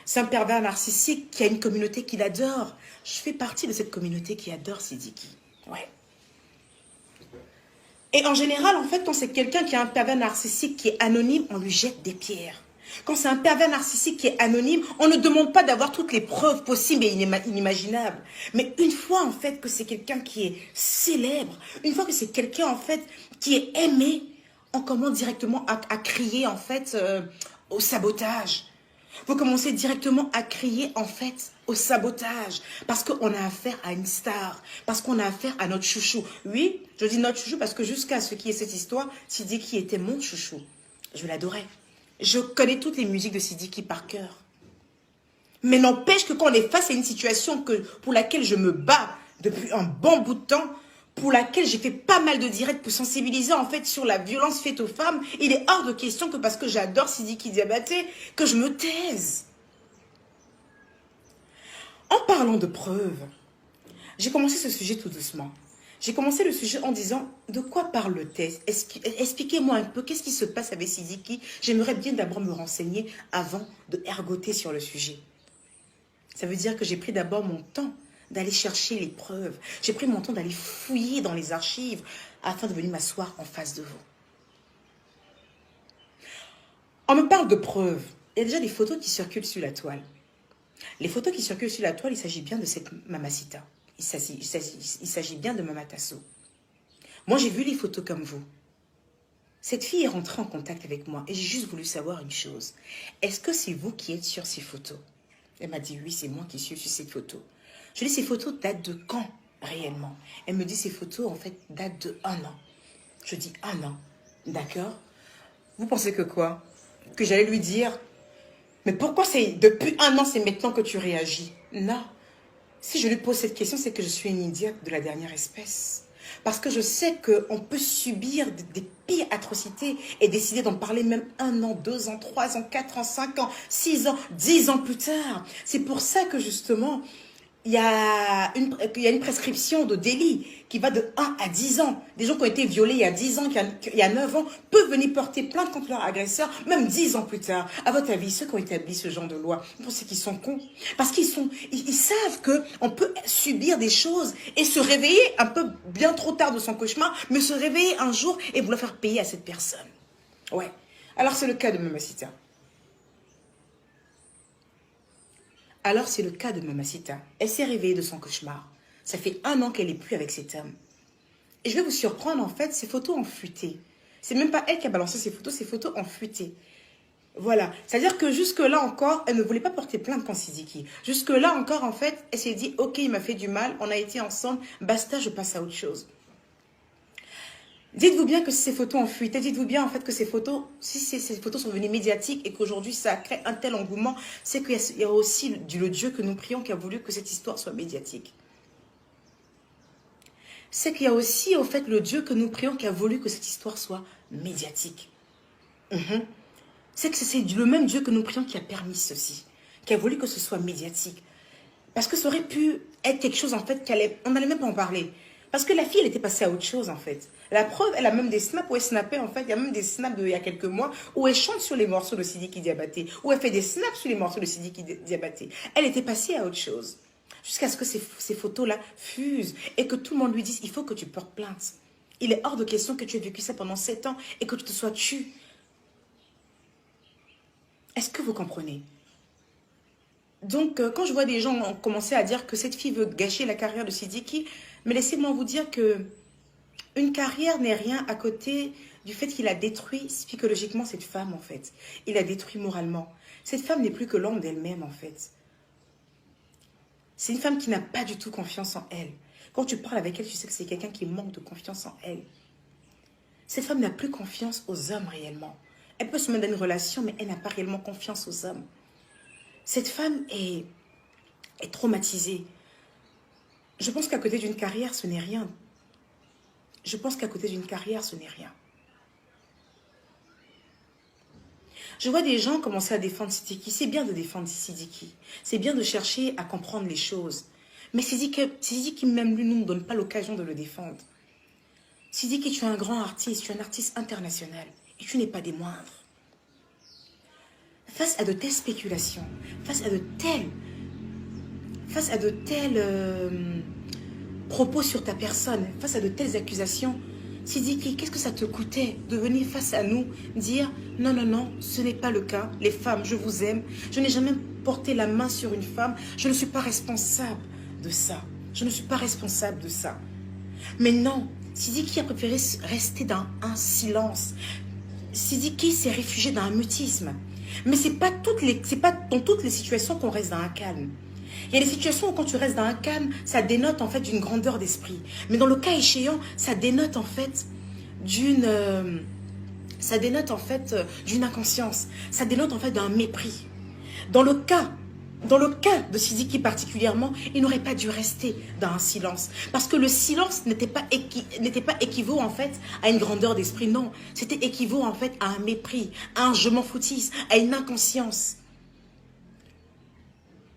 C'est un pervers narcissique qui a une communauté qu'il adore. Je fais partie de cette communauté qui adore Sidiki. Ouais. Et en général, en fait, quand c'est quelqu'un qui a un pervers narcissique qui est anonyme, on lui jette des pierres. Quand c'est un pervers narcissique qui est anonyme, on ne demande pas d'avoir toutes les preuves possibles et inimaginables. Mais une fois, en fait, que c'est quelqu'un qui est célèbre, une fois que c'est quelqu'un, en fait, qui est aimé, on commence directement à crier, en fait, au sabotage. Vous commencez directement à crier, en fait, au sabotage. Parce qu'on a affaire à une star. Parce qu'on a affaire à notre chouchou. Oui, je dis notre chouchou parce que jusqu'à ce qui est cette histoire, Sidiki était mon chouchou. Je l'adorais. Je connais toutes les musiques de Sidiki par cœur. Mais n'empêche que quand on est face à une situation pour laquelle je me bats depuis un bon bout de temps, pour laquelle j'ai fait pas mal de directs pour sensibiliser en fait sur la violence faite aux femmes, il est hors de question que parce que j'adore Sidiki Diabaté, que je me taise. En parlant de preuves, j'ai commencé ce sujet tout doucement. J'ai commencé le sujet en disant, de quoi parle le test? Expliquez-moi un peu, qu'est-ce qui se passe avec Sidiki? J'aimerais bien d'abord me renseigner avant de ergoter sur le sujet. Ça veut dire que j'ai pris d'abord mon temps d'aller chercher les preuves. J'ai pris mon temps d'aller fouiller dans les archives afin de venir m'asseoir en face de vous. On me parle de preuves. Il y a déjà des photos qui circulent sur la toile. Les photos qui circulent sur la toile, il s'agit bien de cette mamacita. Il s'agit bien de Mama Tasso. Moi, j'ai vu les photos comme vous. Cette fille est rentrée en contact avec moi et j'ai juste voulu savoir une chose. Est-ce que c'est vous qui êtes sur ces photos? Elle m'a dit, oui, c'est moi qui suis sur ces photos. Je lui ai dit, ces photos datent de quand, réellement? Elle me dit, ces photos, en fait, datent de 1 an. Je dis, 1 an. D'accord. Vous pensez que quoi? Que j'allais lui dire, mais pourquoi c'est depuis 1 an, c'est maintenant que tu réagis? Non. Si je lui pose cette question, c'est que je suis une idiote de la dernière espèce. Parce que je sais qu'on peut subir des pires atrocités et décider d'en parler même 1 an, 2 ans, 3 ans, 4 ans, 5 ans, 6 ans, 10 ans plus tard. C'est pour ça que justement, il y a une prescription de délit qui va de 1 à 10 ans. Des gens qui ont été violés il y a 10 ans, il y a 9 ans, peuvent venir porter plainte contre leur agresseur, même 10 ans plus tard. À votre avis, ceux qui ont établi ce genre de loi, vous pensez qu'ils sont cons? Parce qu'ils savent qu'on peut subir des choses et se réveiller un peu bien trop tard de son cauchemar, mais se réveiller un jour et vouloir faire payer à cette personne. Ouais. Alors c'est le cas de Mamacita. Alors c'est le cas de Mamacita. Elle s'est réveillée de son cauchemar. Ça fait 1 an qu'elle n'est plus avec cet homme. Et je vais vous surprendre, en fait, ces photos ont fuité. C'est même pas elle qui a balancé ces photos ont fuité. Voilà. C'est-à-dire que jusque-là encore, elle ne voulait pas porter plainte contre Sidiki. Jusque-là encore, en fait, elle s'est dit, ok, il m'a fait du mal, on a été ensemble, basta, je passe à autre chose. Dites-vous bien que si ces photos ont fuité, dites-vous bien en fait que ces photos, si ces photos sont devenues médiatiques et qu'aujourd'hui ça crée un tel engouement, c'est qu'il y a aussi le Dieu que nous prions qui a voulu que cette histoire soit médiatique. C'est qu'il y a aussi au fait le Dieu que nous prions qui a voulu que cette histoire soit médiatique. C'est que c'est le même Dieu que nous prions qui a permis ceci, qui a voulu que ce soit médiatique. Parce que ça aurait pu être quelque chose en fait on n'allait même pas en parler. Parce que la fille, elle était passée à autre chose, en fait. La preuve, elle a même des snaps où elle snappait, en fait. Il y a même des snaps il y a quelques mois où elle chante sur les morceaux de Sidiki Diabaté, où elle fait des snaps sur les morceaux de Sidiki Diabaté. Elle était passée à autre chose. Jusqu'à ce que ces photos-là fusent et que tout le monde lui dise, il faut que tu portes plainte. Il est hors de question que tu aies vécu ça pendant 7 ans et que tu te sois tué. Est-ce que vous comprenez? Donc, quand je vois des gens commencer à dire que cette fille veut gâcher la carrière de Sidiki, mais laissez-moi vous dire que une carrière n'est rien à côté du fait qu'il a détruit psychologiquement cette femme, en fait. Il a détruit moralement. Cette femme n'est plus que l'ombre d'elle-même, en fait. C'est une femme qui n'a pas du tout confiance en elle. Quand tu parles avec elle, tu sais que c'est quelqu'un qui manque de confiance en elle. Cette femme n'a plus confiance aux hommes réellement. Elle peut se mettre dans une relation, mais elle n'a pas réellement confiance aux hommes. Cette femme est traumatisée. Je pense qu'à côté d'une carrière, ce n'est rien. Je pense qu'à côté d'une carrière, ce n'est rien. Je vois des gens commencer à défendre Sidiki. C'est bien de défendre Sidiki. C'est bien de chercher à comprendre les choses. Mais Sidiki même lui, ne nous donne pas l'occasion de le défendre. Sidiki, tu es un grand artiste, tu es un artiste international. Et tu n'es pas des moindres. face à de telles spéculations, face à de tels propos sur ta personne, face à de telles accusations, Sidiki, qu'est-ce que ça te coûtait de venir face à nous dire non, non, non, ce n'est pas le cas. Les femmes, je vous aime. Je n'ai jamais porté la main sur une femme. Je ne suis pas responsable de ça. Je ne suis pas responsable de ça. Mais non, Sidiki a préféré rester dans un silence. Sidiki s'est réfugié dans un mutisme. Mais c'est pas dans toutes les situations qu'on reste dans un calme. Il y a des situations où quand tu restes dans un calme, ça dénote en fait d'une grandeur d'esprit. Mais dans le cas échéant, ça dénote en fait d'une d'une inconscience. Ça dénote en fait d'un mépris. Dans le cas de Sidiki particulièrement, il n'aurait pas dû rester dans un silence. Parce que le silence n'était pas équivaut en fait à une grandeur d'esprit. Non, c'était équivaut en fait à un mépris, à un je m'en foutisse, à une inconscience.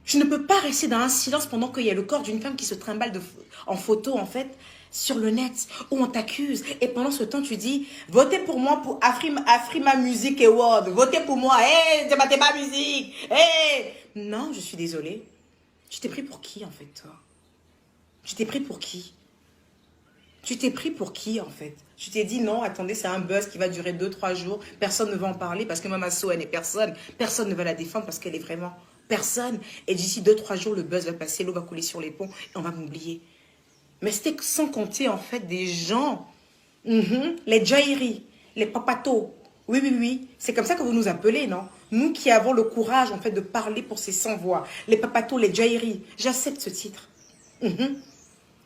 Je ne peux pas rester dans un silence pendant qu'il y a le corps d'une femme qui se trimballe en photo, en fait, sur le net, où on t'accuse. Et pendant ce temps, tu dis, votez pour moi pour Afrima Music Award. Votez pour moi. Hé, c'est ma musique. Hé. Non, je suis désolée. Tu t'es pris pour qui, en fait, toi? Tu t'es pris pour qui? Tu t'es pris pour qui, en fait? Tu t'es dit, non, attendez, c'est un buzz qui va durer 2-3 jours. Personne ne va en parler parce que Mama So, elle n'est personne. Personne ne va la défendre parce qu'elle est vraiment personne. Et d'ici 2-3 jours, le buzz va passer, l'eau va couler sur les ponts et on va m'oublier. Mais c'était sans compter, en fait, des gens. Les Jairi, les Papatos. Oui, oui, oui. C'est comme ça que vous nous appelez, non? Nous qui avons le courage, en fait, de parler pour ces sans-voix. Les Papatos, les Jairi. J'accepte ce titre.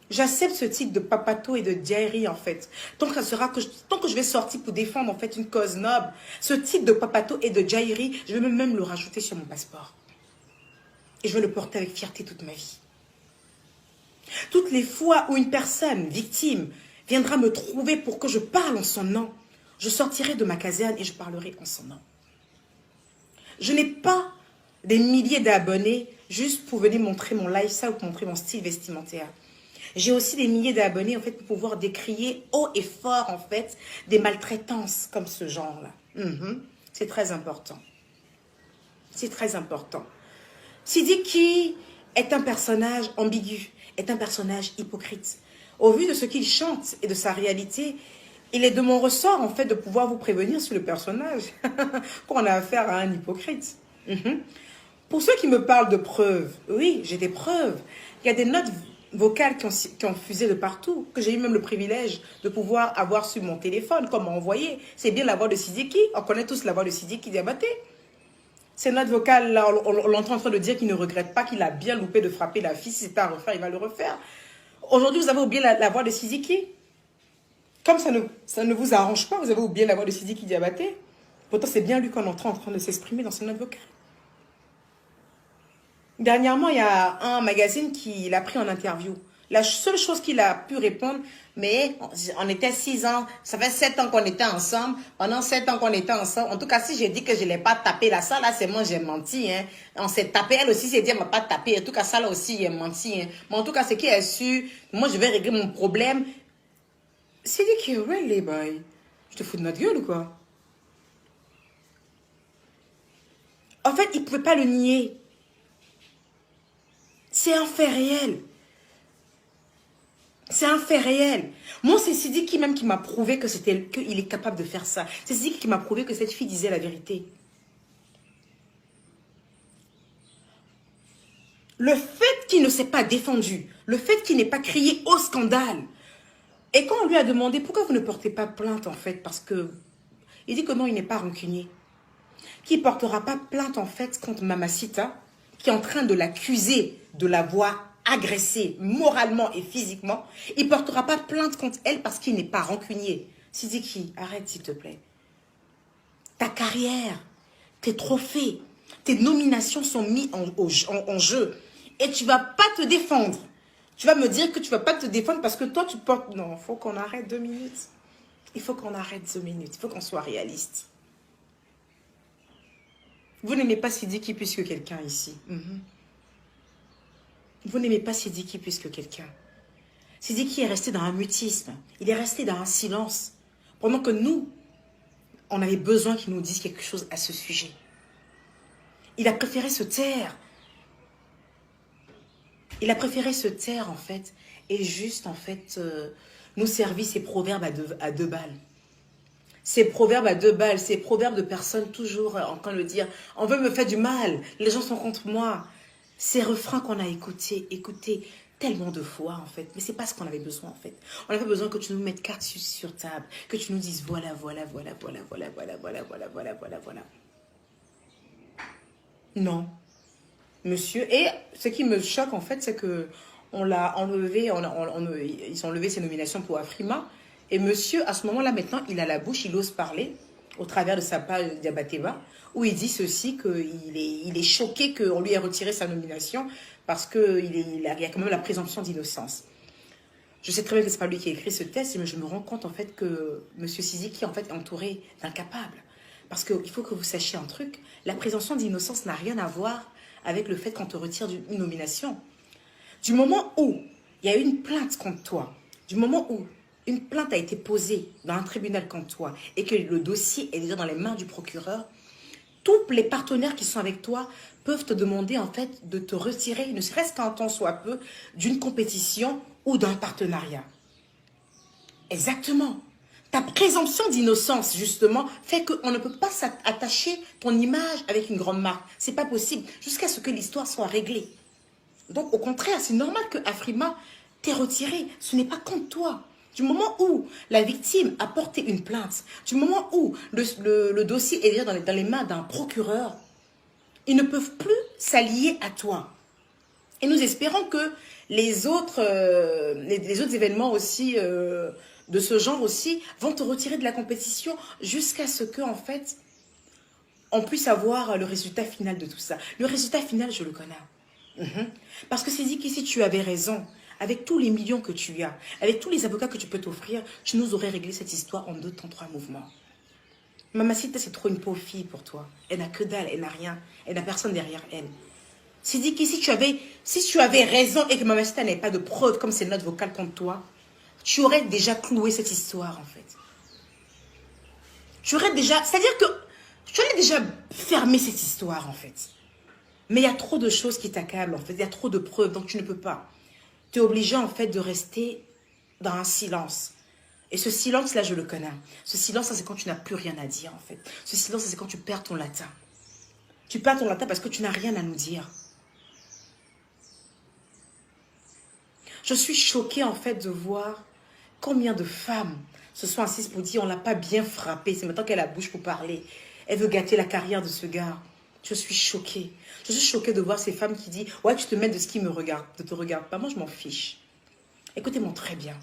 J'accepte ce titre de Papato et de Jairi, en fait. Tant que je vais sortir pour défendre, en fait, une cause noble, ce titre de Papato et de Jairi, je vais même le rajouter sur mon passeport. Et je vais le porter avec fierté toute ma vie. Toutes les fois où une personne victime viendra me trouver pour que je parle en son nom, je sortirai de ma caserne et je parlerai en son nom. Je n'ai pas des milliers d'abonnés juste pour venir montrer mon lifestyle ou pour montrer mon style vestimentaire. J'ai aussi des milliers d'abonnés en fait pour pouvoir décrier haut et fort en fait des maltraitances comme ce genre-là. C'est très important. C'est très important. Sidiki est un personnage ambigu, est un personnage hypocrite. Au vu de ce qu'il chante et de sa réalité, il est de mon ressort, en fait, de pouvoir vous prévenir sur le personnage qu'on a affaire à un hypocrite. Pour ceux qui me parlent de preuves, oui, j'ai des preuves. Il y a des notes vocales qui ont fusé de partout, que j'ai eu même le privilège de pouvoir avoir sur mon téléphone, comme envoyé. C'est bien la voix de Sidiki. On connaît tous la voix de Sidiki Diabaté. Ces notes vocales, là, on l'entend en train de dire qu'il ne regrette pas, qu'il a bien loupé de frapper la fille. Si c'est à refaire, il va le refaire. Aujourd'hui, vous avez oublié la voix de Sidiki. Comme ça ne vous arrange pas, vous avez oublié la voix de Sidiki Diabaté. Pourtant, c'est bien lui qu'on entend en train de s'exprimer dans ses notes vocales. Dernièrement, il y a un magazine qui l'a pris en interview. La seule chose qu'il a pu répondre, mais on était 6 ans, ça fait 7 ans qu'on était ensemble. Pendant 7 ans qu'on était ensemble, en tout cas, si j'ai dit que je ne l'ai pas tapé, là, ça, là, c'est moi, j'ai menti. Hein. On s'est tapé, elle aussi s'est dit, elle ne m'a pas tapé. En tout cas, ça, là aussi, j'ai menti. Hein. Mais en tout cas, c'est qui a su, moi, je vais régler mon problème. C'est dit que, really, boy, je te fous de notre gueule ou quoi? En fait, il ne pouvait pas le nier. C'est un fait réel. C'est un fait réel. Moi, c'est Sidiki même qui m'a prouvé qu'il est capable de faire ça. C'est Sidiki qui m'a prouvé que cette fille disait la vérité. Le fait qu'il ne s'est pas défendu, le fait qu'il n'ait pas crié au scandale, et quand on lui a demandé pourquoi vous ne portez pas plainte en fait, parce que il dit que non, il n'est pas rancunier. Qu'il ne portera pas plainte en fait contre Mamacita, qui est en train de l'accuser de l'avoir agressée moralement et physiquement. Il ne portera pas plainte contre elle parce qu'il n'est pas rancunier. Sidiki, arrête s'il te plaît. Ta carrière, tes trophées, tes nominations sont mis en jeu. Et tu ne vas pas te défendre. Tu vas me dire que tu ne vas pas te défendre parce que toi tu portes... Non, il faut qu'on arrête 2 minutes. Il faut qu'on arrête 2 minutes. Il faut qu'on soit réaliste. Vous n'aimez pas Sidiki plus que quelqu'un ici. Vous n'aimez pas Sidiki plus que quelqu'un. Sidiki est resté dans un mutisme. Il est resté dans un silence. Pendant que nous, on avait besoin qu'il nous dise quelque chose à ce sujet. Il a préféré se taire. Il a préféré se taire, en fait, et juste, en fait, nous servir ses proverbes à deux balles. Ces proverbes à deux balles, ces proverbes de personnes toujours en train de dire « On veut me faire du mal, les gens sont contre moi ». Ces refrains qu'on a écoutés tellement de fois, en fait. Mais c'est pas ce qu'on avait besoin, en fait. On avait besoin que tu nous mettes carte sur table, que tu nous dises « Voilà, voilà, voilà, voilà, voilà, voilà, voilà, voilà, voilà, voilà, voilà. » Non. Monsieur, et ce qui me choque, en fait, c'est que on l'a enlevé, ils ont enlevé ses nominations pour Afrima. Et monsieur, à ce moment-là, maintenant, il a la bouche, il ose parler au travers de sa page Diabateva, où il dit ceci, qu'il est choqué qu'on lui ait retiré sa nomination parce qu'il y a quand même la présomption d'innocence. Je sais très bien que ce n'est pas lui qui a écrit ce texte, mais je me rends compte en fait que monsieur Siziki en fait, est entouré d'incapables. Parce qu'il faut que vous sachiez un truc, la présomption d'innocence n'a rien à voir avec le fait qu'on te retire une nomination. Du moment où il y a eu une plainte contre toi, du moment où une plainte a été posée dans un tribunal contre toi et que le dossier est déjà dans les mains du procureur, tous les partenaires qui sont avec toi peuvent te demander en fait de te retirer, ne serait-ce qu'un temps soit peu, d'une compétition ou d'un partenariat. Exactement. Ta présomption d'innocence, justement, fait qu'on ne peut pas s'attacher ton image avec une grande marque. C'est pas possible, jusqu'à ce que l'histoire soit réglée. Donc, au contraire, c'est normal que Afrima t'ait retiré. Ce n'est pas contre toi. Du moment où la victime a porté une plainte, du moment où le dossier est déjà dans les mains d'un procureur, ils ne peuvent plus s'allier à toi. Et nous espérons que les autres événements aussi, de ce genre aussi, vont te retirer de la compétition jusqu'à ce que, en fait, on puisse avoir le résultat final de tout ça. Le résultat final, je le connais. Parce que c'est dit qu'ici, tu avais raison. Avec tous les millions que tu as, avec tous les avocats que tu peux t'offrir, tu nous aurais réglé cette histoire en 2 temps, 3 mouvements. Mamacita, c'est trop une pauvre fille pour toi. Elle n'a que dalle, elle n'a rien. Elle n'a personne derrière elle. C'est dit qu'ici, si tu avais raison et que Mamacita n'avait pas de preuves comme ces notes vocales contre toi, tu aurais déjà cloué cette histoire, en fait. Tu aurais déjà... C'est-à-dire que tu aurais déjà fermé cette histoire, en fait. Mais il y a trop de choses qui t'accablent, en fait. Il y a trop de preuves, donc tu ne peux pas. Tu es obligé, en fait, de rester dans un silence. Et ce silence-là, je le connais. Ce silence-là, c'est quand tu n'as plus rien à dire, en fait. Ce silence, c'est quand tu perds ton latin. Tu perds ton latin parce que tu n'as rien à nous dire. Je suis choquée, en fait, de voir combien de femmes se sont assises pour dire on ne l'a pas bien frappée. C'est maintenant qu'elle a la bouche pour parler. Elle veut gâter la carrière de ce gars. Je suis choquée. Je suis choquée de voir ces femmes qui disent « Ouais, tu te mêles de ce qui me regarde, ne te regarde pas. » Moi, je m'en fiche. Écoutez-moi très bien.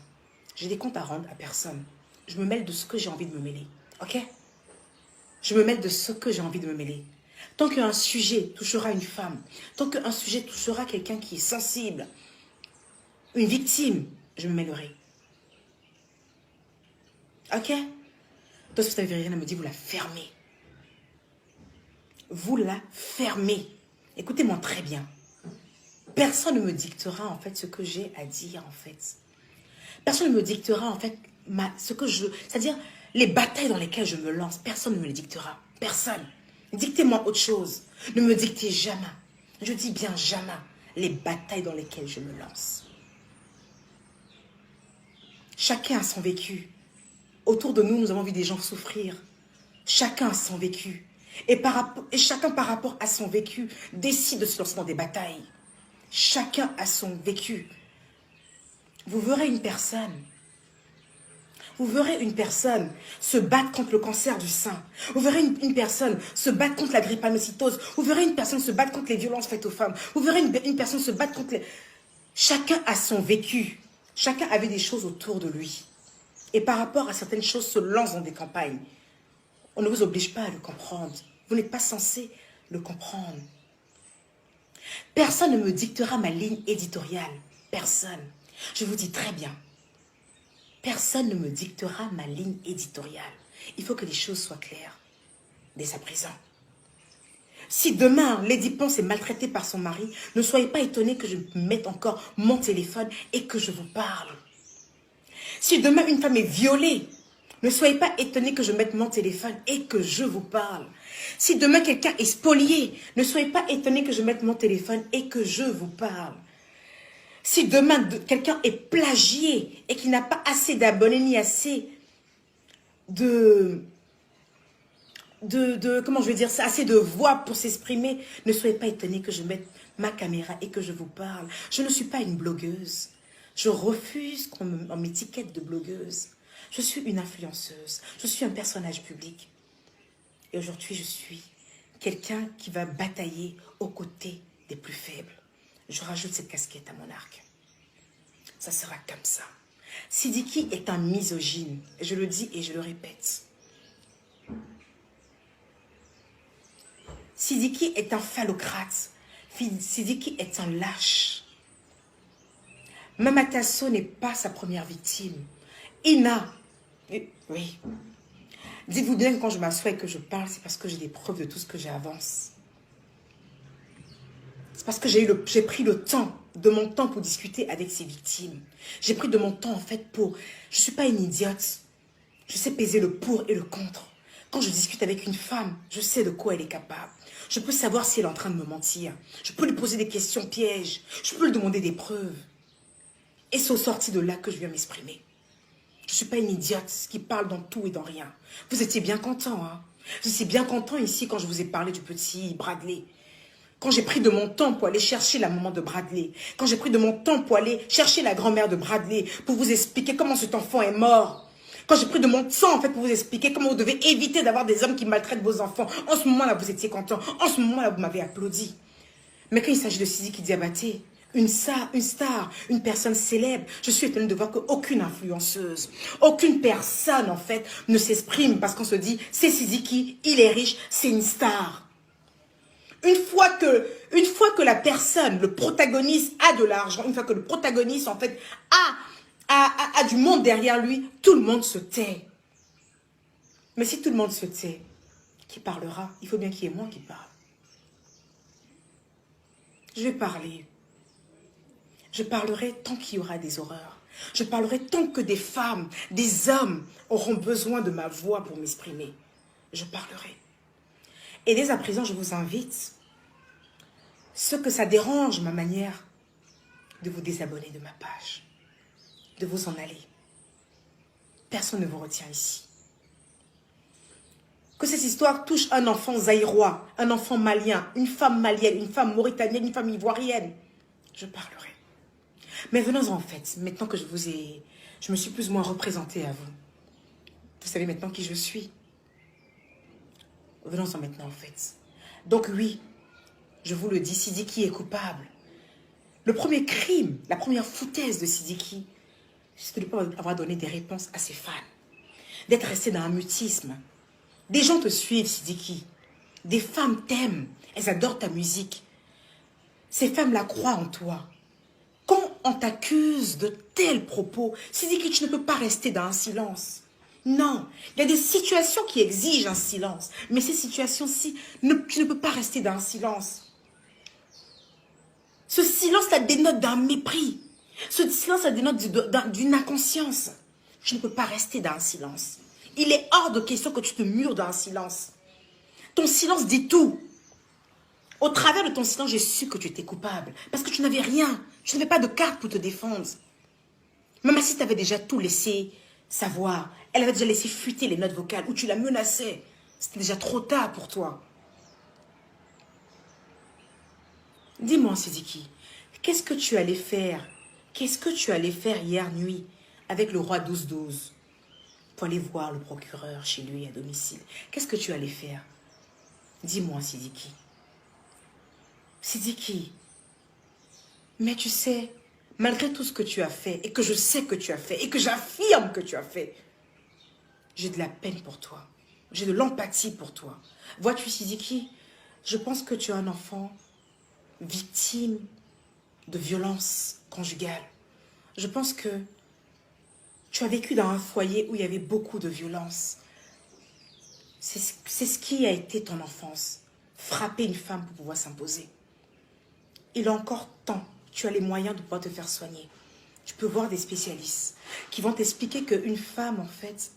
J'ai des comptes à rendre à personne. Je me mêle de ce que j'ai envie de me mêler. Ok? Je me mêle de ce que j'ai envie de me mêler. Tant qu'un sujet touchera une femme, tant qu'un sujet touchera quelqu'un qui est sensible, une victime, je me mêlerai. Ok? Donc, si vous n'avez rien à me dire, vous la fermez. Vous la fermez. Écoutez-moi très bien. Personne ne me dictera en fait ce que j'ai à dire en fait. Personne ne me dictera en fait ce que je... C'est-à-dire les batailles dans lesquelles je me lance. Personne ne me les dictera. Personne. Dictez-moi autre chose. Ne me dictez jamais. Je dis bien jamais les batailles dans lesquelles je me lance. Chacun a son vécu. Autour de nous, nous avons vu des gens souffrir. Chacun a son vécu. Et chacun, par rapport à son vécu, décide de se lancer dans des batailles. Chacun a son vécu. Vous verrez une personne se battre contre le cancer du sein. Vous verrez une personne se battre contre la drépanocytose. Vous verrez une personne se battre contre les violences faites aux femmes. Vous verrez une personne se battre contre les... Chacun a son vécu. Chacun avait des choses autour de lui. Et par rapport à certaines choses, se lance dans des campagnes. On ne vous oblige pas à le comprendre. Vous n'êtes pas censé le comprendre. Personne ne me dictera ma ligne éditoriale. Personne. Je vous dis très bien. Personne ne me dictera ma ligne éditoriale. Il faut que les choses soient claires. Dès à présent. Si demain, Lady Ponce est maltraitée par son mari, ne soyez pas étonnés que je mette encore mon téléphone et que je vous parle. Si demain, une femme est violée Ne soyez pas étonnés que je mette mon téléphone et que je vous parle. Si demain quelqu'un est spolié, ne soyez pas étonnés que je mette mon téléphone et que je vous parle. Si demain quelqu'un est plagié et qu'il n'a pas assez d'abonnés ni assez comment je vais dire ça, assez de voix pour s'exprimer, ne soyez pas étonnés que je mette ma caméra et que je vous parle. Je ne suis pas une blogueuse. Je refuse qu'on m'étiquette de blogueuse. Je suis une influenceuse. Je suis un personnage public. Et aujourd'hui, je suis quelqu'un qui va batailler aux côtés des plus faibles. Je rajoute cette casquette à mon arc. Ça sera comme ça. Sidiki est un misogyne. Je le dis et je le répète. Sidiki est un phallocrate. Sidiki est un lâche. Mama Tasso n'est pas sa première victime. Ina, oui. Dites-vous bien que quand je m'assois et que je parle, c'est parce que j'ai des preuves de tout ce que j'avance. C'est parce que j'ai pris le temps, de mon temps pour discuter avec ces victimes. J'ai pris de mon temps en fait pour... Je ne suis pas une idiote. Je sais peser le pour et le contre. Quand je discute avec une femme, je sais de quoi elle est capable. Je peux savoir si elle est en train de me mentir. Je peux lui poser des questions pièges. Je peux lui demander des preuves. Et c'est au sorti de là que je viens m'exprimer. Je ne suis pas une idiote qui parle dans tout et dans rien. Vous étiez bien content, hein? Vous étiez bien content ici quand je vous ai parlé du petit Bradley. Quand j'ai pris de mon temps pour aller chercher la maman de Bradley. Quand j'ai pris de mon temps pour aller chercher la grand-mère de Bradley. Pour vous expliquer comment cet enfant est mort. Quand j'ai pris de mon temps en fait pour vous expliquer comment vous devez éviter d'avoir des hommes qui maltraitent vos enfants. En ce moment-là, vous étiez content. En ce moment-là, vous m'avez applaudi. Mais quand il s'agit de Sidiki Diabaté, une star, une personne célèbre, je suis étonnée de voir qu'aucune influenceuse, aucune personne en fait ne s'exprime parce qu'on se dit c'est Sidiki, il est riche, c'est une star. Une fois que la personne, le protagoniste a de l'argent, une fois que le protagoniste en fait a du monde derrière lui, tout le monde se tait. Mais si tout le monde se tait, qui parlera? Il faut bien qu'il y ait moi qui parle. Je vais parler. Je parlerai tant qu'il y aura des horreurs. Je parlerai tant que des femmes, des hommes auront besoin de ma voix pour m'exprimer. Je parlerai. Et dès à présent, je vous invite, ceux que ça dérange ma manière, de vous désabonner de ma page, de vous en aller. Personne ne vous retient ici. Que cette histoire touche un enfant zaïrois, un enfant malien, une femme malienne, une femme mauritanienne, une femme ivoirienne, je parlerai. Mais venons en fait, maintenant que je me suis plus ou moins représentée à vous. Vous savez maintenant qui je suis. Venons-en maintenant en fait. Donc oui, je vous le dis, Sidiki est coupable. Le premier crime, la première foutaise de Sidiki, c'est de ne pas avoir donné des réponses à ses fans. D'être resté dans un mutisme. Des gens te suivent, Sidiki. Des femmes t'aiment. Elles adorent ta musique. Ces femmes-là croient en toi. Quand on t'accuse de tels propos, Sidiki, tu ne peux pas rester dans un silence. Non, il y a des situations qui exigent un silence. Mais ces situations-ci, tu ne peux pas rester dans un silence. Ce silence, ça dénote d'un mépris. Ce silence, ça dénote d'une inconscience. Je ne peux pas rester dans un silence. Il est hors de question que tu te mures dans un silence. Ton silence dit tout. Au travers de ton silence, j'ai su que tu étais coupable. Parce que tu n'avais rien. Tu n'avais pas de carte pour te défendre. Même si tu avais déjà tout laissé savoir. Elle avait déjà laissé fuiter les notes vocales où tu la menaçais. C'était déjà trop tard pour toi. Dis-moi, Sidiki, qu'est-ce que tu allais faire? Qu'est-ce que tu allais faire hier nuit avec le roi 12-12 pour aller voir le procureur chez lui à domicile? Qu'est-ce que tu allais faire? Dis-moi, Sidiki. Sidiki, mais tu sais, malgré tout ce que tu as fait, et que je sais que tu as fait, et que j'affirme que tu as fait, j'ai de la peine pour toi. J'ai de l'empathie pour toi. Vois-tu, Sidiki, je pense que tu es un enfant victime de violence conjugale. Je pense que tu as vécu dans un foyer où il y avait beaucoup de violence. C'est ce qui a été ton enfance. Frapper une femme pour pouvoir s'imposer. Il est encore temps. Tu as les moyens de pouvoir te faire soigner. Tu peux voir des spécialistes qui vont t'expliquer qu'une femme, en fait,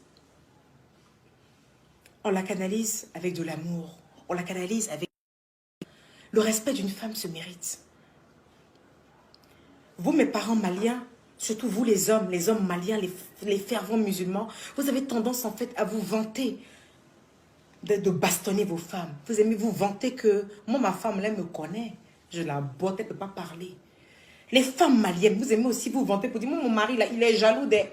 On la canalise avec de l'amour. On la canalise avec... Le respect d'une femme se mérite. Vous, mes parents maliens, surtout vous les hommes maliens, les fervents musulmans, vous avez tendance en fait à vous vanter de bastonner vos femmes. Vous aimez vous vanter que moi, ma femme, là, elle me connaît. Je la botte, elle ne peut pas parler. Les femmes maliennes, vous aimez aussi vous vanter pour dire, moi, mon mari, là, il est jaloux des...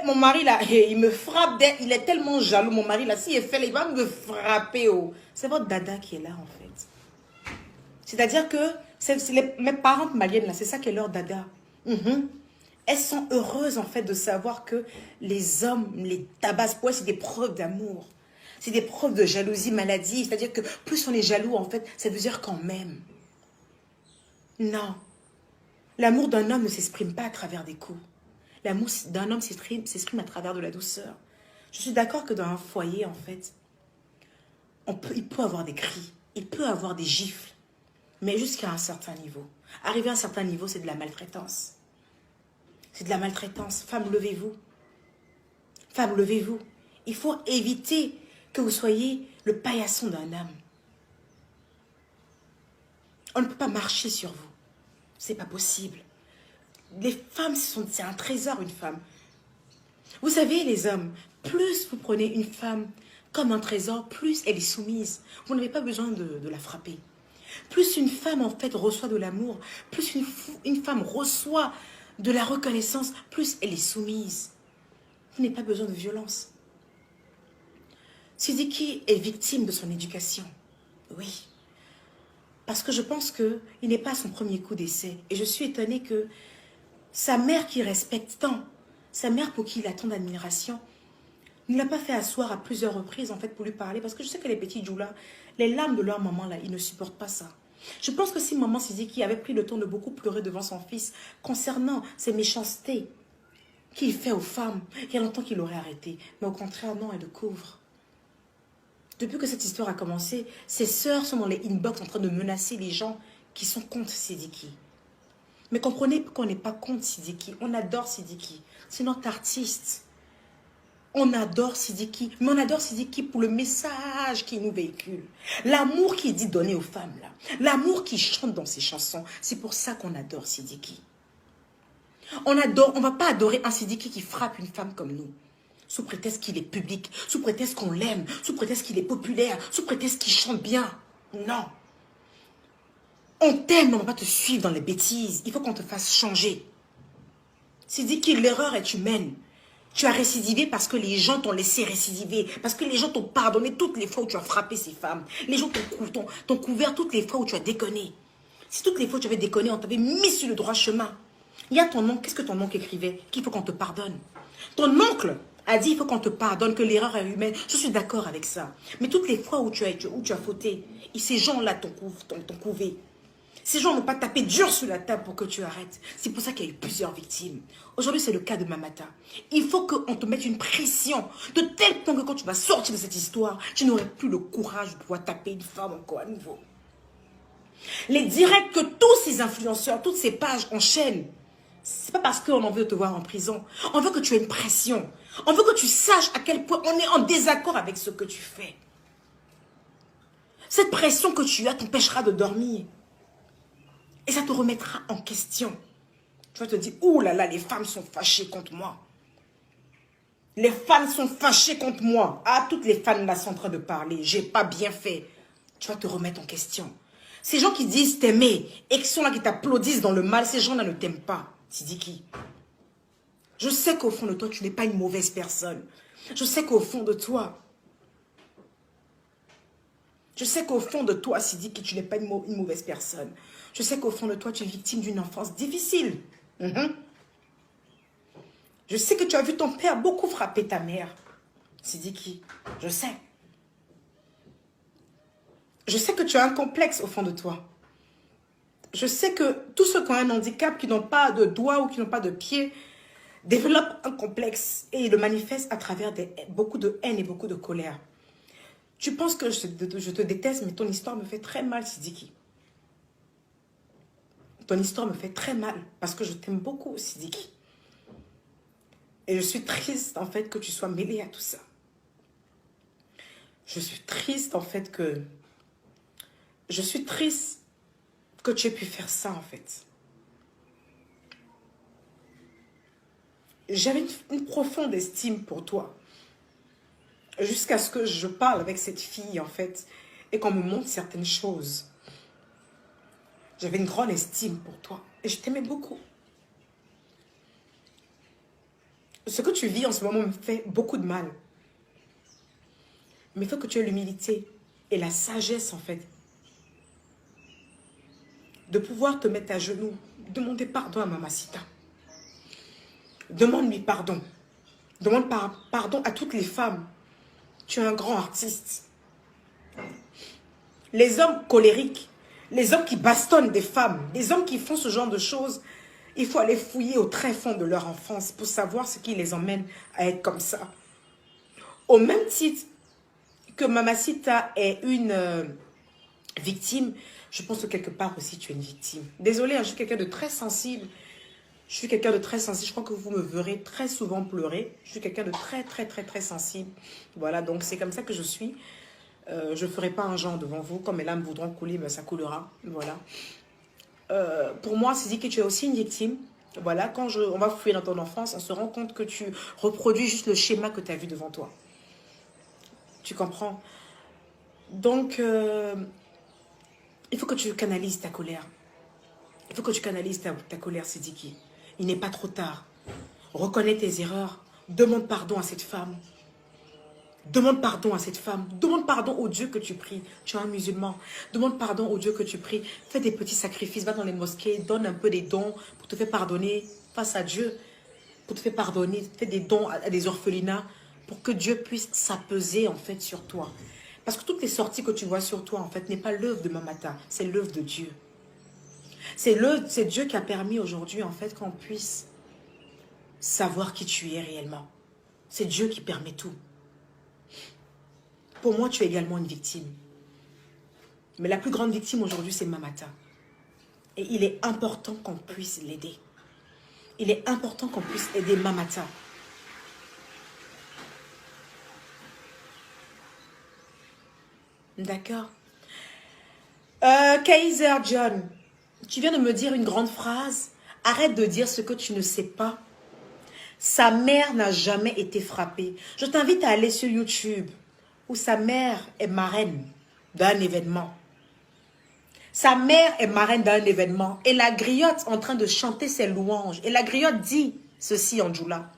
mon mari, là, il me frappe il est tellement jaloux, mon mari, là, s'il est fait, il va me frapper. Oh. C'est votre dada qui est là, en fait. C'est-à-dire que mes parentes maliennes, là, c'est ça qui est leur dada. Elles sont heureuses, en fait, de savoir que les hommes les tabassent. Pour elles, c'est des preuves d'amour. C'est des preuves de jalousie maladive. C'est-à-dire que plus on est jaloux, en fait, ça veut dire quand même. Non. L'amour d'un homme ne s'exprime pas à travers des coups. L'amour d'un homme s'exprime à travers de la douceur. Je suis d'accord que dans un foyer, en fait, il peut avoir des cris, il peut avoir des gifles, mais jusqu'à un certain niveau. Arriver à un certain niveau, c'est de la maltraitance. C'est de la maltraitance. Femme, levez-vous. Femme, levez-vous. Il faut éviter que vous soyez le paillasson d'un homme. On ne peut pas marcher sur vous. C'est pas possible. Les femmes, c'est un trésor, une femme. Vous savez, les hommes, plus vous prenez une femme comme un trésor, plus elle est soumise. Vous n'avez pas besoin de la frapper. Plus une femme, en fait, reçoit de l'amour, plus une femme reçoit de la reconnaissance, plus elle est soumise. Vous n'avez pas besoin de violence. Sidiki est victime de son éducation. Oui. Parce que je pense qu'il n'est pas à son premier coup d'essai. Et je suis étonnée que sa mère qui respecte tant, sa mère pour qui il a tant d'admiration, ne l'a pas fait asseoir à plusieurs reprises en fait pour lui parler. Parce que je sais que les petits Djoula, les larmes de leur maman là, ils ne supportent pas ça. Je pense que si maman Sidiki avait pris le temps de beaucoup pleurer devant son fils concernant ses méchancetés qu'il fait aux femmes, il y a longtemps qu'il aurait arrêté. Mais au contraire, non, elle le couvre. Depuis que cette histoire a commencé, ses sœurs sont dans les inbox en train de menacer les gens qui sont contre Sidiki. Mais comprenez qu'on n'est pas contre Sidiki. On adore Sidiki. C'est notre artiste. On adore Sidiki. Mais on adore Sidiki pour le message qu'il nous véhicule. L'amour qu'il dit donner aux femmes. L'amour qu'il chante dans ses chansons. C'est pour ça qu'on adore Sidiki. On ne va pas adorer un Sidiki qui frappe une femme comme nous. Sous prétexte qu'il est public. Sous prétexte qu'on l'aime. Sous prétexte qu'il est populaire. Sous prétexte qu'il chante bien. Non. On t'aime, mais on ne va pas te suivre dans les bêtises. Il faut qu'on te fasse changer. Sidiki, l'erreur est humaine. Tu as récidivé parce que les gens t'ont laissé récidiver. Parce que les gens t'ont pardonné toutes les fois où tu as frappé ces femmes. Les gens t'ont couvert toutes les fois où tu as déconné. Si toutes les fois où tu avais déconné, on t'avait mis sur le droit chemin. Il y a ton oncle, qu'est-ce que ton oncle écrivait? Qu'il faut qu'on te pardonne. Ton oncle a dit il faut qu'on te pardonne, que l'erreur est humaine. Je suis d'accord avec ça. Mais toutes les fois où tu as fauté, et ces gens-là t'ont couvé. Ces gens n'ont pas tapé dur sur la table pour que tu arrêtes. C'est pour ça qu'il y a eu plusieurs victimes. Aujourd'hui, c'est le cas de Mamata. Il faut qu'on te mette une pression de tel point que quand tu vas sortir de cette histoire, tu n'aurais plus le courage de pouvoir taper une femme encore à nouveau. Les directs que tous ces influenceurs, toutes ces pages enchaînent, c'est pas parce qu'on en veut te voir en prison. On veut que tu aies une pression. On veut que tu saches à quel point on est en désaccord avec ce que tu fais. Cette pression que tu as t'empêchera de dormir. Et ça te remettra en question. Tu vas te dire, ouh là là, les femmes sont fâchées contre moi. Les fans sont fâchés contre moi. Ah, toutes les fans là sont en train de parler. J'ai pas bien fait. Tu vas te remettre en question. Ces gens qui disent t'aimer et qui sont là qui t'applaudissent dans le mal, ces gens-là ne t'aiment pas. Sidiki. Je sais qu'au fond de toi, tu n'es pas une mauvaise personne. Je sais qu'au fond de toi, Sidiki, tu n'es pas une mauvaise personne. Je sais qu'au fond de toi, tu es victime d'une enfance difficile. Je sais que tu as vu ton père beaucoup frapper ta mère. Sidiki, je sais. Je sais que tu as un complexe au fond de toi. Je sais que tous ceux qui ont un handicap, qui n'ont pas de doigts ou qui n'ont pas de pieds, développent un complexe et ils le manifestent à travers beaucoup de haine et beaucoup de colère. Tu penses que je te déteste, mais ton histoire me fait très mal, Sidiki. Ton histoire me fait très mal parce que je t'aime beaucoup, Sidiki. Et je suis triste, en fait, que tu sois mêlé à tout ça. Je suis triste en fait que... Je suis triste que tu aies pu faire ça en fait. J'avais une profonde estime pour toi. Jusqu'à ce que je parle avec cette fille en fait. Et qu'on me montre certaines choses. J'avais une grande estime pour toi. Et je t'aimais beaucoup. Ce que tu vis en ce moment me fait beaucoup de mal. Mais il faut que tu aies l'humilité et la sagesse en fait. De pouvoir te mettre à genoux. Demander pardon à Mamacita. Demande-lui pardon. Demande pardon à toutes les femmes. Tu es un grand artiste. Les hommes colériques, les hommes qui bastonnent des femmes, les hommes qui font ce genre de choses, il faut aller fouiller au très fond de leur enfance pour savoir ce qui les emmène à être comme ça. Au même titre que Mamacita est une victime, je pense que quelque part aussi tu es une victime. Désolée, je suis quelqu'un de très sensible. Je suis quelqu'un de très sensible. Je crois que vous me verrez très souvent pleurer. Je suis quelqu'un de très sensible. Voilà, donc c'est comme ça que je suis. Je ne ferai pas un genre devant vous. Comme mes larmes voudront couler, mais ça coulera. Voilà. Pour moi, c'est dit que tu es aussi une victime. Voilà, quand on va fouiller dans ton enfance, on se rend compte que tu reproduis juste le schéma que tu as vu devant toi. Tu comprends? Donc, il faut que tu canalises ta colère. Il faut que tu canalises ta colère, Sidiki. Il n'est pas trop tard. Reconnais tes erreurs. Demande pardon à cette femme. Demande pardon à cette femme. Demande pardon au Dieu que tu pries. Tu es un musulman. Demande pardon au Dieu que tu pries. Fais des petits sacrifices. Va dans les mosquées. Donne un peu des dons pour te faire pardonner face à Dieu. Pour te faire pardonner. Fais des dons à des orphelinats pour que Dieu puisse s'apeser en fait sur toi. Parce que toutes les sorties que tu vois sur toi en fait n'est pas l'œuvre de Mamata. C'est l'œuvre de Dieu. C'est Dieu qui a permis aujourd'hui en fait qu'on puisse savoir qui tu es réellement. C'est Dieu qui permet tout. Pour moi, tu es également une victime. Mais la plus grande victime aujourd'hui, c'est Mamata. Et il est important qu'on puisse l'aider. Il est important qu'on puisse aider Mamata. D'accord. Kaiser John, tu viens de me dire une grande phrase. Arrête de dire ce que tu ne sais pas. Sa mère n'a jamais été frappée. Je t'invite à aller sur YouTube, où sa mère est marraine d'un événement. Sa mère est marraine d'un événement. Et la griotte en train de chanter ses louanges. Et la griotte dit ceci en Djoula.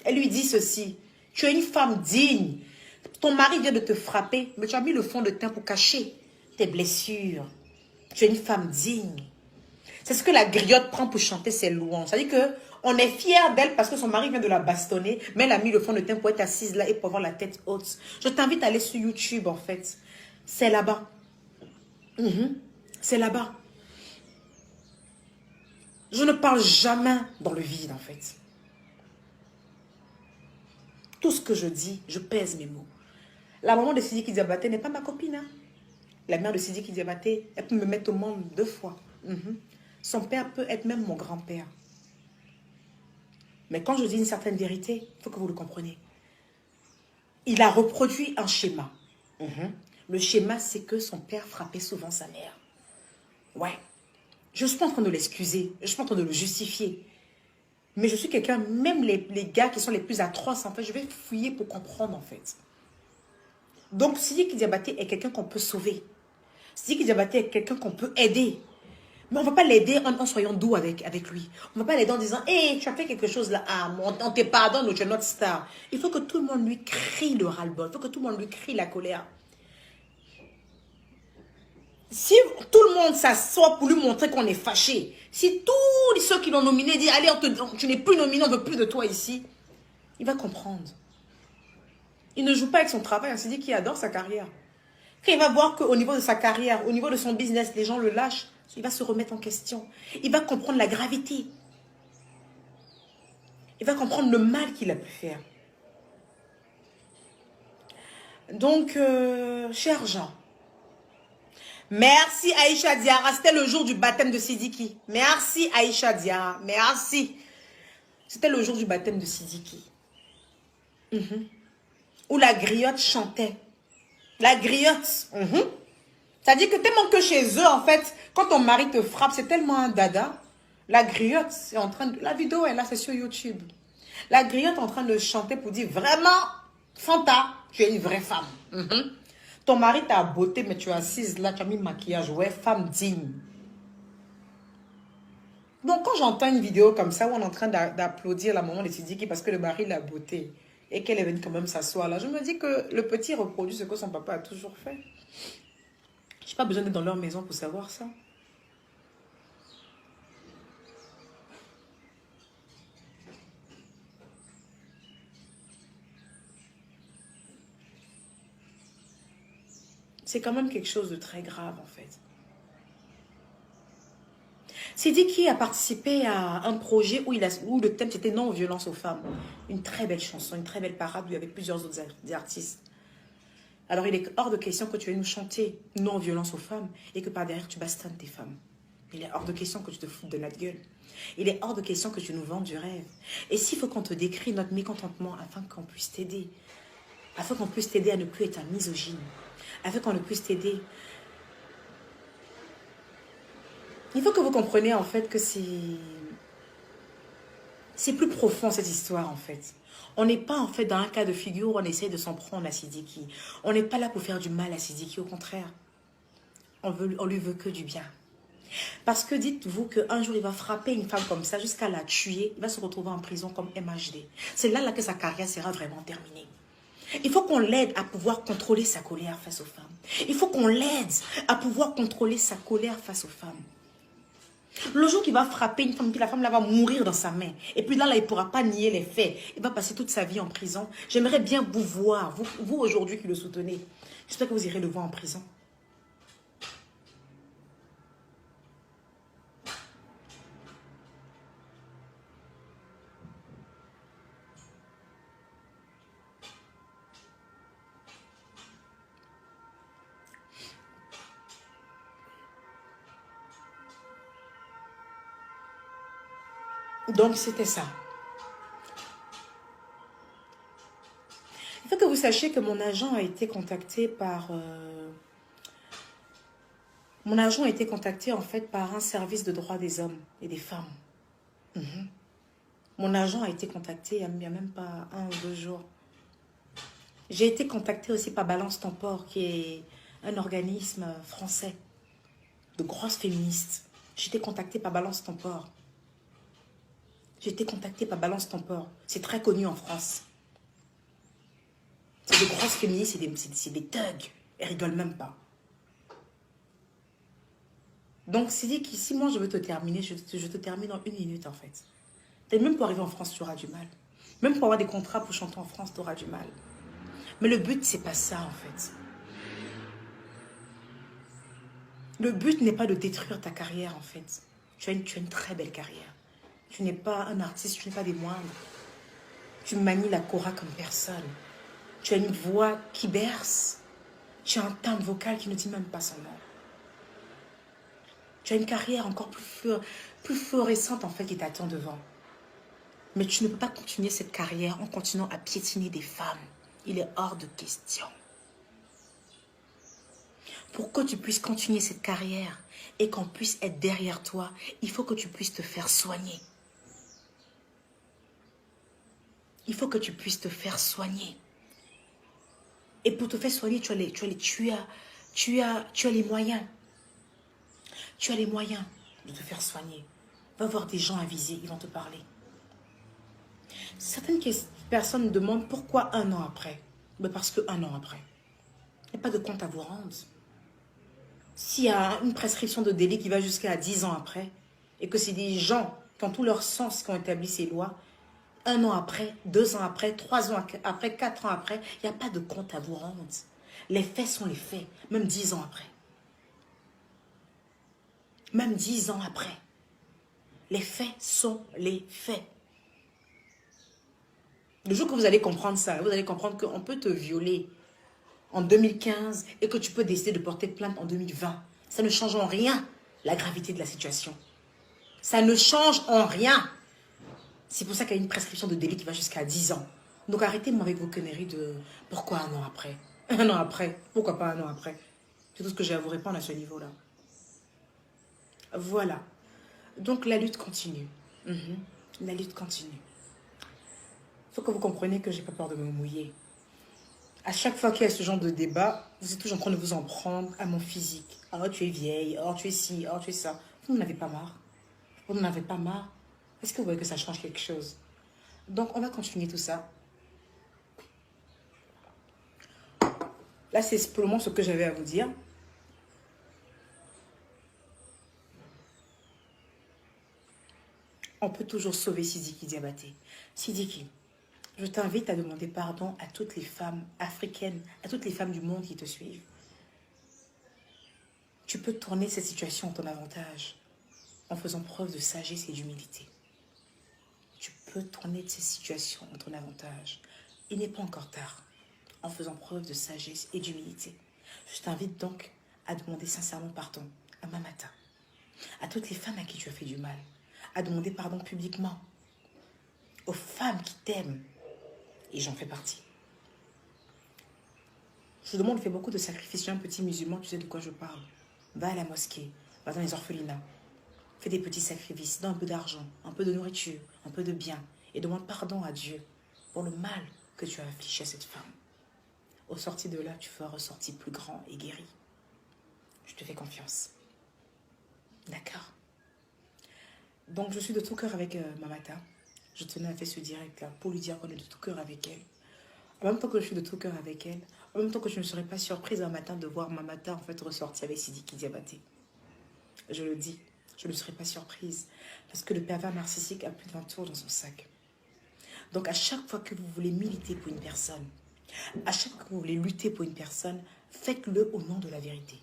Elle lui dit ceci. Tu es une femme digne. Ton mari vient de te frapper, mais tu as mis le fond de teint pour cacher tes blessures. Tu es une femme digne. C'est ce que la griotte prend pour chanter ses louanges. C'est-à-dire qu'on est fier d'elle parce que son mari vient de la bastonner, mais elle a mis le fond de teint pour être assise là et pour avoir la tête haute. Je t'invite à aller sur YouTube, en fait. C'est là-bas. C'est là-bas. Je ne parle jamais dans le vide, en fait. Tout ce que je dis, je pèse mes mots. La maman de Sidiki Diabaté n'est pas ma copine. Hein? La mère de Sidiki Diabaté, elle peut me mettre au monde 2 fois. Son père peut être même mon grand-père. Mais quand je dis une certaine vérité, il faut que vous le compreniez. Il a reproduit un schéma. Le schéma, c'est que son père frappait souvent sa mère. Ouais. Je ne suis pas en train de l'excuser. Je ne suis pas en train de le justifier. Mais je suis quelqu'un, même les gars qui sont les plus atroces, en fait, je vais fouiller pour comprendre, en fait. Donc, Sidiki Diabaté est quelqu'un qu'on peut sauver. Sidiki Diabaté est quelqu'un qu'on peut aider. Mais on ne va pas l'aider en soyant doux avec lui. On ne va pas l'aider en disant, hé, tu as fait quelque chose là, on te pardonne, tu es notre star. Il faut que tout le monde lui crie le ras-le-bol. Il faut que tout le monde lui crie la colère. Si tout le monde s'assoit pour lui montrer qu'on est fâché, si tous ceux qui l'ont nominé disent, allez, tu n'es plus nominé, on ne veut plus de toi ici, il va comprendre. Il ne joue pas avec son travail, on s'est dit qu'il adore sa carrière. Quand il va voir qu'au niveau de sa carrière, au niveau de son business, les gens le lâchent, il va se remettre en question. Il va comprendre la gravité. Il va comprendre le mal qu'il a pu faire. Donc, chers gens, merci Aïcha Diarra. C'était le jour du baptême de Sidiki. Merci Aïcha Diarra. Merci. C'était le jour du baptême de Sidiki. Où la griotte chantait. La griotte. C'est-à-dire que tellement que chez eux, en fait, quand ton mari te frappe, c'est tellement un dada. La griotte, c'est en train de... La vidéo est là, c'est sur YouTube. La griotte est en train de chanter pour dire vraiment, Fanta, tu es une vraie femme. Ton mari t'a beauté, mais tu es assise là, tu as mis maquillage. Ouais, femme digne. Donc, quand j'entends une vidéo comme ça, où on est en train d'applaudir la maman de Sidiki parce que le mari l'a beauté et qu'elle est venue quand même s'asseoir là, je me dis que le petit reproduit ce que son papa a toujours fait. Je n'ai pas besoin d'être dans leur maison pour savoir ça. C'est quand même quelque chose de très grave en fait. Sidiki a participé à un projet où le thème c'était non-violence aux femmes. Une très belle chanson, une très belle parade où il y avait plusieurs autres artistes. Alors il est hors de question que tu viennes nous chanter non-violence aux femmes et que par derrière tu bastonnes tes femmes. Il est hors de question que tu te foutes de notre gueule. Il est hors de question que tu nous vendes du rêve. Et s'il faut qu'on te décrit notre mécontentement afin qu'on puisse t'aider, afin qu'on puisse t'aider à ne plus être un misogyne, afin qu'on ne puisse t'aider. Il faut que vous compreniez en fait que c'est plus profond cette histoire en fait. On n'est pas en fait dans un cas de figure où on essaie de s'en prendre à Sidiki. On n'est pas là pour faire du mal à Sidiki, au contraire. On lui veut que du bien. Parce que dites-vous qu'un jour il va frapper une femme comme ça jusqu'à la tuer, il va se retrouver en prison comme MHD. C'est là que sa carrière sera vraiment terminée. Il faut qu'on l'aide à pouvoir contrôler sa colère face aux femmes. Il faut qu'on l'aide à pouvoir contrôler sa colère face aux femmes. Le jour qu'il va frapper une femme, puis la femme là va mourir dans sa main. Et puis là, il ne pourra pas nier les faits. Il va passer toute sa vie en prison. J'aimerais bien vous voir, vous aujourd'hui qui le soutenez. J'espère que vous irez le voir en prison. Donc, c'était ça. Il faut que vous sachiez que mon agent a été contacté par... Mon agent a été contacté en fait par un service de droits des hommes et des femmes. Mon agent a été contacté il n'y a même pas 1 ou 2 jours. J'ai été contactée aussi par Balance ton port, qui est un organisme français de grosses féministes. J'ai été contactée par Balance ton port. J'ai été contactée par Balance ton port. C'est très connu en France. C'est des grosses féministes, c'est des thugs. Elles rigolent même pas. Donc, c'est dit qu'ici, moi, je veux te terminer. Je te termine en 1 minute, en fait. Même pour arriver en France, tu auras du mal. Même pour avoir des contrats pour chanter en France, tu auras du mal. Mais le but, c'est pas ça, en fait. Le but n'est pas de détruire ta carrière, en fait. Tu as une très belle carrière. Tu n'es pas un artiste, tu n'es pas des moindres. Tu manies la kora comme personne. Tu as une voix qui berce. Tu as un timbre vocal qui ne dit même pas son nom. Tu as une carrière encore plus florissante, en fait, qui t'attend devant. Mais tu ne peux pas continuer cette carrière en continuant à piétiner des femmes. Il est hors de question. Pour que tu puisses continuer cette carrière et qu'on puisse être derrière toi, il faut que tu puisses te faire soigner. Il faut que tu puisses te faire soigner. Et pour te faire soigner, tu as les moyens. Tu as les moyens de te faire soigner. Va voir des gens avisés, ils vont te parler. Certaines personnes me demandent pourquoi 1 an après. Mais parce que 1 an après, il n'y a pas de compte à vous rendre. S'il y a une prescription de délit qui va jusqu'à 10 ans après, et que c'est des gens qui ont tout leur sens qui ont établi ces lois, 1 an après, 2 ans après, 3 ans après, 4 ans après, il n'y a pas de compte à vous rendre. Les faits sont les faits, même 10 ans après. Même 10 ans après. Les faits sont les faits. Le jour que vous allez comprendre ça, vous allez comprendre qu'on peut te violer en 2015 et que tu peux décider de porter plainte en 2020. Ça ne change en rien la gravité de la situation. Ça ne change en rien. C'est pour ça qu'il y a une prescription de délit qui va jusqu'à 10 ans. Donc arrêtez-moi avec vos conneries de pourquoi 1 an après. Un an après. Pourquoi pas un an après? C'est tout ce que j'ai à vous répondre à ce niveau-là. Voilà. Donc la lutte continue. Mhm. La lutte continue. Il faut que vous compreniez que j'ai pas peur de me mouiller. À chaque fois qu'il y a ce genre de débat, vous êtes toujours en train de vous en prendre à mon physique. Oh, tu es vieille, oh, tu es ci, oh, tu es ça. Vous n'en avez pas marre. Vous n'en avez pas marre. Est-ce que vous voyez que ça change quelque chose? Donc, on va continuer tout ça. Là, c'est pour le moment ce que j'avais à vous dire. On peut toujours sauver Sidiki Diabaté. Sidiki, je t'invite à demander pardon à toutes les femmes africaines, à toutes les femmes du monde qui te suivent. Tu peux tourner cette situation en ton avantage en faisant preuve de sagesse et d'humilité. Tu peux tourner cette situation en ton avantage. Il n'est pas encore tard en faisant preuve de sagesse et d'humilité. Je t'invite donc à demander sincèrement pardon à Mamata, à toutes les femmes à qui tu as fait du mal, à demander pardon publiquement, aux femmes qui t'aiment, et j'en fais partie. Je demande, fais beaucoup de sacrifices. Un petit musulman, tu sais de quoi je parle. Va à la mosquée, va dans les orphelinats, fais des petits sacrifices, donne un peu d'argent, un peu de nourriture, un peu de bien, et demande pardon à Dieu pour le mal que tu as affligé à cette femme. Au sorti de là, tu feras ressortir plus grand et guéri. Je te fais confiance. D'accord? Donc, je suis de tout cœur avec Mamata. Je tenais à faire ce direct-là pour lui dire qu'on est de tout cœur avec elle. En même temps que je suis de tout cœur avec elle, en même temps que je ne serais pas surprise un matin de voir Mamata en fait ressortir avec Sidiki Diabaté. Je le dis, je ne serais pas surprise parce que le pervers narcissique a plus de 20 tours dans son sac. Donc, à chaque fois que vous voulez militer pour une personne, à chaque fois que vous voulez lutter pour une personne, faites-le au nom de la vérité.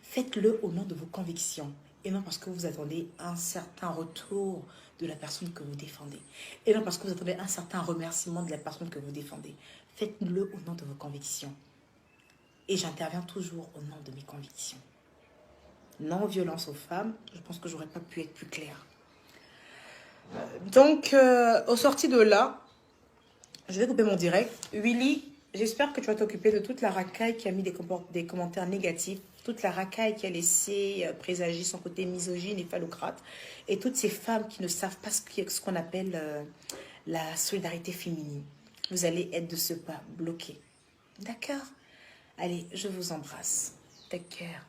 Faites-le au nom de vos convictions. Et non parce que vous attendez un certain retour de la personne que vous défendez. Et non parce que vous attendez un certain remerciement de la personne que vous défendez. Faites-le au nom de vos convictions. Et j'interviens toujours au nom de mes convictions. Non-violence aux femmes, je pense que j'aurais pas pu être plus claire. Donc, au sorti de là, je vais couper mon direct. Willy, j'espère que tu vas t'occuper de toute la racaille qui a mis des commentaires négatifs, toute la racaille qui a laissé présager son côté misogyne et phallocrate, et toutes ces femmes qui ne savent pas ce qu'on appelle la solidarité féminine. Vous allez être de ce pas bloqué. D'accord? Allez, je vous embrasse. Take care.